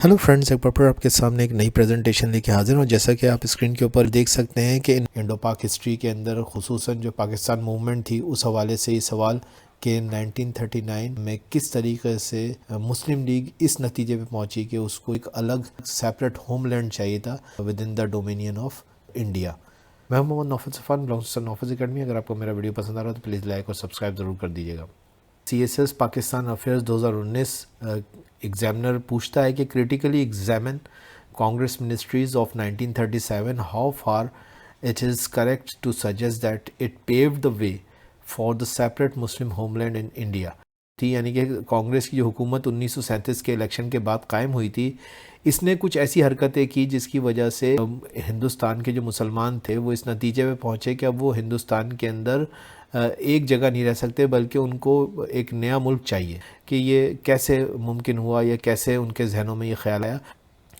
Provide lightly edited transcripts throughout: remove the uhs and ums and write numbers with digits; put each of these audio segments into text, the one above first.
Hello friends, एक बार फिर आपके सामने एक नई प्रेजेंटेशन लेके हाजिर हूँ। जैसा कि आप स्क्रीन के ऊपर देख सकते हैं कि इंडो पाक हिस्ट्री के अंदर खुसूसन जो पाकिस्तान मूवमेंट थी उस हवाले से ये सवाल कि 1939 में किस तरीके से मुस्लिम लीग इस नतीजे पे पहुंची कि उसको एक अलग सेपरेट होमलैंड चाहिए था within the dominion of India. मैं Mohammad Naufal Safan, belongs to Naufal academy. अगर आपको मेरा वीडियो पसंद आ रहा है तो प्लीज़ लाइक और सब्सक्राइब ज़रूर कर दीजिएगा। CSS पाकिस्तान अफेयर्स 2019 एग्जामिनर पूछता है कि critically examine Congress ministries of 1937, how far it is correct to suggest that it paved the way for the separate Muslim homeland in India थी। यानी कि कांग्रेस की जो हुकूमत 1937 के इलेक्शन के बाद कायम हुई थी, इसने कुछ ऐसी हरकतें की जिसकी वजह से हिंदुस्तान के जो मुसलमान थे वो इस नतीजे पे पहुँचे कि अब वो हिंदुस्तान के अंदर एक जगह नहीं रह सकते, बल्कि उनको एक नया मुल्क चाहिए। कि ये कैसे मुमकिन हुआ या कैसे उनके जहनों में ये ख्याल आया,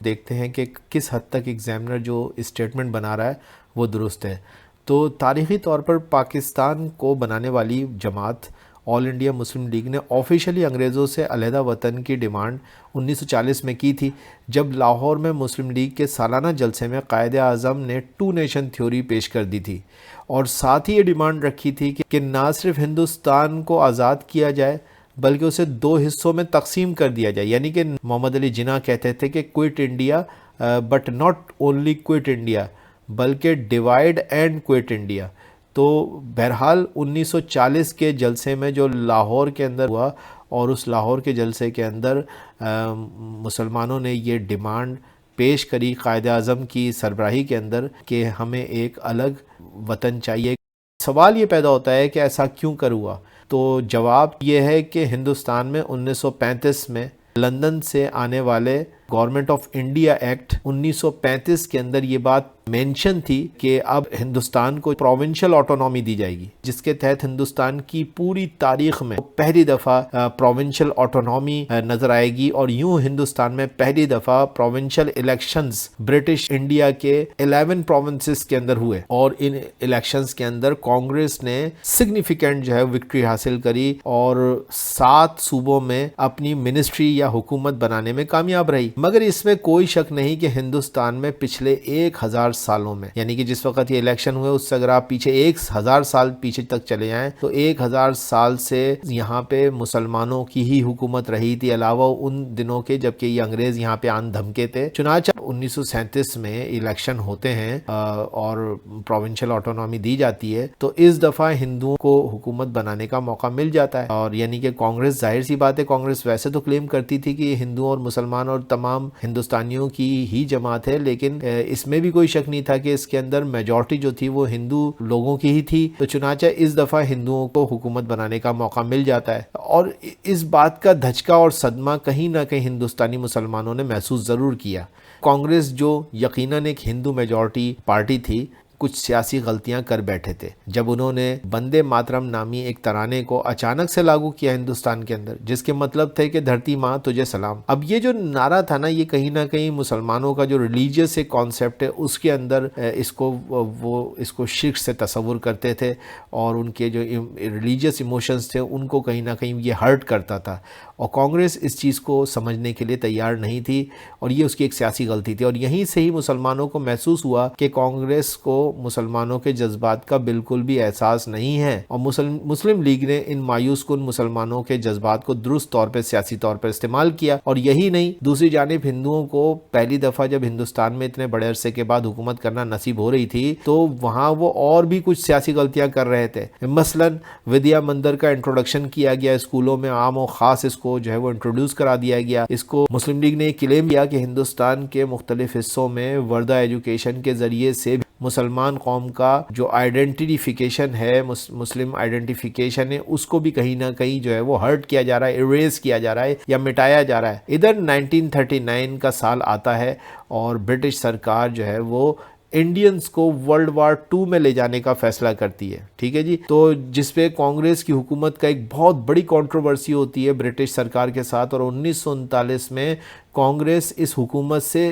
देखते हैं कि किस हद तक एग्जामिनर जो स्टेटमेंट बना रहा है वो दुरुस्त है। तो तारीख़ी तौर पर पाकिस्तान को बनाने वाली जमात ऑल इंडिया मुस्लिम लीग ने ऑफिशियली अंग्रेज़ों से अलहदा वतन की डिमांड 1940 में की थी, जब लाहौर में मुस्लिम लीग के सालाना जलसे में कायदे आज़म ने टू नेशन थ्योरी पेश कर दी थी और साथ ही ये डिमांड रखी थी कि ना सिर्फ हिंदुस्तान को आज़ाद किया जाए बल्कि उसे दो हिस्सों में तकसीम कर दिया जाए। यानी कि मोहम्मद अली जिन्ना कहते थे कि quit India, but not only quit India बल्कि डिवाइड एंड क्विट इंडिया। तो बहरहाल 1940 के जलसे में जो लाहौर के अंदर हुआ और उस लाहौर के जलसे के अंदर मुसलमानों ने ये डिमांड पेश करी कायदे आज़म की सरबराही के अंदर कि हमें एक अलग वतन चाहिए। सवाल ये पैदा होता है कि ऐसा क्यों कर हुआ? तो जवाब ये है कि हिंदुस्तान में 1935 में लंदन से आने वाले गवर्नमेंट ऑफ इंडिया एक्ट 1935 के अंदर ये बात मेंशन थी कि अब हिंदुस्तान को प्रोविंशियल ऑटोनॉमी दी जाएगी, जिसके तहत हिंदुस्तान की पूरी तारीख में पहली दफ़ा प्रोविंशियल ऑटोनॉमी नज़र आएगी। और यूं हिंदुस्तान में पहली दफ़ा प्रोविंशियल इलेक्शंस ब्रिटिश इंडिया के 11 प्रोविंसेस के अंदर हुए और इन इलेक्शंस के अंदर कांग्रेस ने सिग्निफिकेंट जो है विक्ट्री हासिल करी और 7 सूबों में अपनी मिनिस्ट्री या हुकूमत बनाने में कामयाब रही। मगर इसमें कोई शक नहीं कि हिंदुस्तान में पिछले 1000 सालों में, यानी कि जिस वक्त ये इलेक्शन हुए उससे अगर आप पीछे 1000 साल पीछे तक चले जाएं तो 1000 साल से यहाँ पे मुसलमानों की ही हुकूमत रही थी, अलावा उन दिनों के जबकि ये अंग्रेज यहाँ पे आन धमके थे। चुनांचे 1937 में इलेक्शन होते हैं और प्रोविंशियल ऑटोनॉमी दी जाती है, तो इस दफ़ा हिंदुओं को हुकूमत बनाने का मौका मिल जाता है। और यानी कि कांग्रेस, जाहिर सी बात है, कांग्रेस वैसे तो क्लेम करती थी कि हिंदुओं और मुसलमान और तमाम हिंदुस्तानियों की ही जमात है, लेकिन इसमें भी कोई शक नहीं था कि इसके अंदर मेजॉरिटी जो थी वो हिंदू लोगों की ही थी। तो चुनांचे इस दफ़ा हिंदुओं को हुकूमत बनाने का मौका मिल जाता है और इस बात का धचका और सदमा कहीं ना कहीं हिंदुस्तानी मुसलमानों ने महसूस ज़रूर किया। कांग्रेस जो यकीनन एक हिंदू मेजॉरिटी पार्टी थी, कुछ सियासी गलतियां कर बैठे थे जब उन्होंने वंदे मातरम नामी एक तराने को अचानक से लागू किया हिंदुस्तान के अंदर, जिसके मतलब थे कि धरती माँ तुझे सलाम। अब ये जो नारा था ना, ये कहीं ना कहीं मुसलमानों का जो रिलीजियस एक कॉन्सेप्ट है उसके अंदर इसको शिर्क से तस्वुर करते थे और उनके जो रिलीजियस इमोशंस थे उनको कहीं ना कहीं ये हर्ट करता था और कांग्रेस इस चीज़ को समझने के लिए तैयार नहीं थी और ये उसकी एक सियासी गलती थी। और यहीं से ही मुसलमानों को महसूस हुआ कि कांग्रेस को मुसलमानों के जज्बात का बिल्कुल भी एहसास नहीं है और मुस्लिम लीग ने इन मायूस कुन मुसलमानों के जज्बात को दुरुस्त तौर पर सियासी तौर पर इस्तेमाल किया। और यही नहीं, दूसरी जानिब हिंदुओं को पहली दफ़ा जब हिंदुस्तान में इतने बड़े अरसे के बाद हुकूमत करना नसीब हो रही थी तो वहाँ वो और भी कुछ सियासी गलतियाँ कर रहे थे। मसलन विद्या मंदिर का इंट्रोडक्शन किया गया स्कूलों में, आम और ख़ास इसको जो है वो इंट्रोड्यूस करा दिया गया। इसको मुस्लिम लीग ने क्लेम किया कि हिंदुस्तान के मुख्तलिफ हिस्सों में वर्दा एजुकेशन के ज़रिए से मुसलमान कौम का जो आइडेंटिफिकेशन है, मुस्लिम आइडेंटिफिकेशन है, उसको भी कहीं ना कहीं जो है वो हर्ट किया जा रहा है, इरेज किया जा रहा है या मिटाया जा रहा है। इधर 1939 का साल आता है और ब्रिटिश सरकार जो है वो इंडियंस को वर्ल्ड वार 2 में ले जाने का फैसला करती है। ठीक है जी। तो जिसपे कांग्रेस की हुकूमत का एक बहुत बड़ी कंट्रोवर्सी होती है ब्रिटिश सरकार के साथ और 1939 में कांग्रेस इस हुकूमत से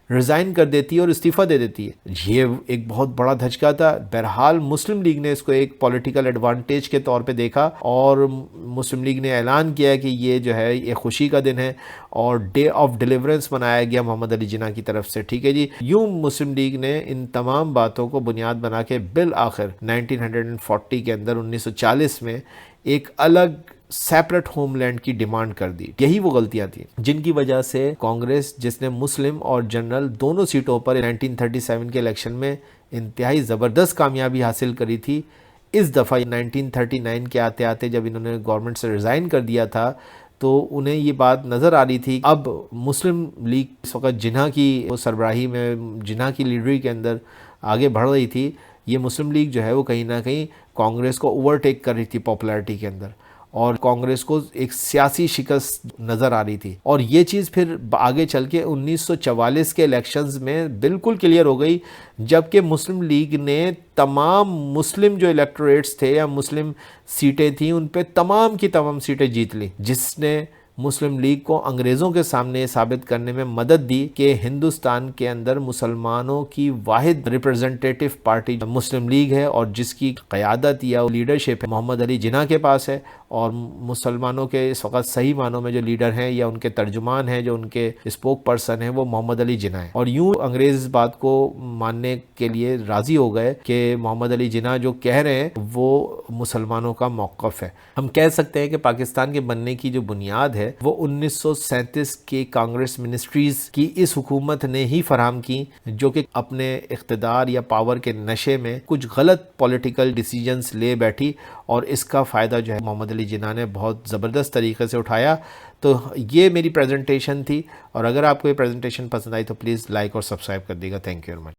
ریزائن کر دیتی ہے اور استعفیٰ دے دیتی ہے۔ یہ ایک بہت بڑا دھچکا تھا۔ بہرحال مسلم لیگ نے اس کو ایک پولیٹیکل ایڈوانٹیج کے طور پہ دیکھا اور مسلم لیگ نے اعلان کیا کہ یہ جو ہے یہ خوشی کا دن ہے اور ڈے آف ڈیلیورنس منایا گیا محمد علی جناح کی طرف سے، ٹھیک ہے جی۔ یوں مسلم لیگ نے ان تمام باتوں کو بنیاد بنا کے بالآخر 1940 کے اندر 1940 میں ایک الگ سیپریٹ ہوم لینڈ کی ڈیمانڈ کر دی۔ یہی وہ غلطیاں تھیں جن کی وجہ سے کانگریس، جس نے مسلم اور جنرل دونوں سیٹوں پر 1937 کے الیکشن میں انتہائی زبردست کامیابی حاصل کری تھی، اس دفعہ 1939 کے آتے آتے جب انہوں نے گورنمنٹ سے ریزائن کر دیا تھا تو انہیں یہ بات نظر آ رہی تھی اب مسلم لیگ اس وقت جناح کی سربراہی میں، جناح کی لیڈری کے اندر آگے بڑھ رہی تھی، یہ مسلم لیگ جو ہے وہ کہیں نہ کہیں کانگریس کو اوورٹیک کر رہی تھی پاپولیرٹی کے اندر، اور کانگریس کو ایک سیاسی شکست نظر آ رہی تھی۔ اور یہ چیز پھر آگے چل کے 1944 کے الیکشنز میں بالکل کلیئر ہو گئی، جبکہ مسلم لیگ نے تمام مسلم جو الیکٹوریٹس تھے یا مسلم سیٹیں تھیں ان پہ تمام کی تمام سیٹیں جیت لی، جس نے مسلم لیگ کو انگریزوں کے سامنے یہ ثابت کرنے میں مدد دی کہ ہندوستان کے اندر مسلمانوں کی واحد ریپرزنٹیٹیو پارٹی مسلم لیگ ہے، اور جس کی قیادت یا لیڈرشپ محمد علی جناح کے پاس ہے، اور مسلمانوں کے اس وقت صحیح معنوں میں جو لیڈر ہیں یا ان کے ترجمان ہیں، جو ان کے اسپوک پرسن ہیں، وہ محمد علی جناح ہیں۔ اور یوں انگریز اس بات کو ماننے کے لیے راضی ہو گئے کہ محمد علی جناح جو کہہ رہے ہیں وہ مسلمانوں کا موقف ہے۔ ہم کہہ سکتے ہیں کہ پاکستان کے بننے کی جو بنیاد ہے وہ 1937 کی کانگریس منسٹریز کی اس حکومت نے ہی فراہم کی، جو کہ اپنے اقتدار یا پاور کے نشے میں کچھ غلط پولیٹیکل ڈیسیجنز لے بیٹھی، اور اس کا فائدہ جو ہے محمد علی جناح نے بہت زبردست طریقے سے اٹھایا۔ تو یہ میری پریزنٹیشن تھی، اور اگر آپ کو یہ پریزنٹیشن پسند آئی تو پلیز لائک اور سبسکرائب کر دیجیے گا۔ Thank you very much.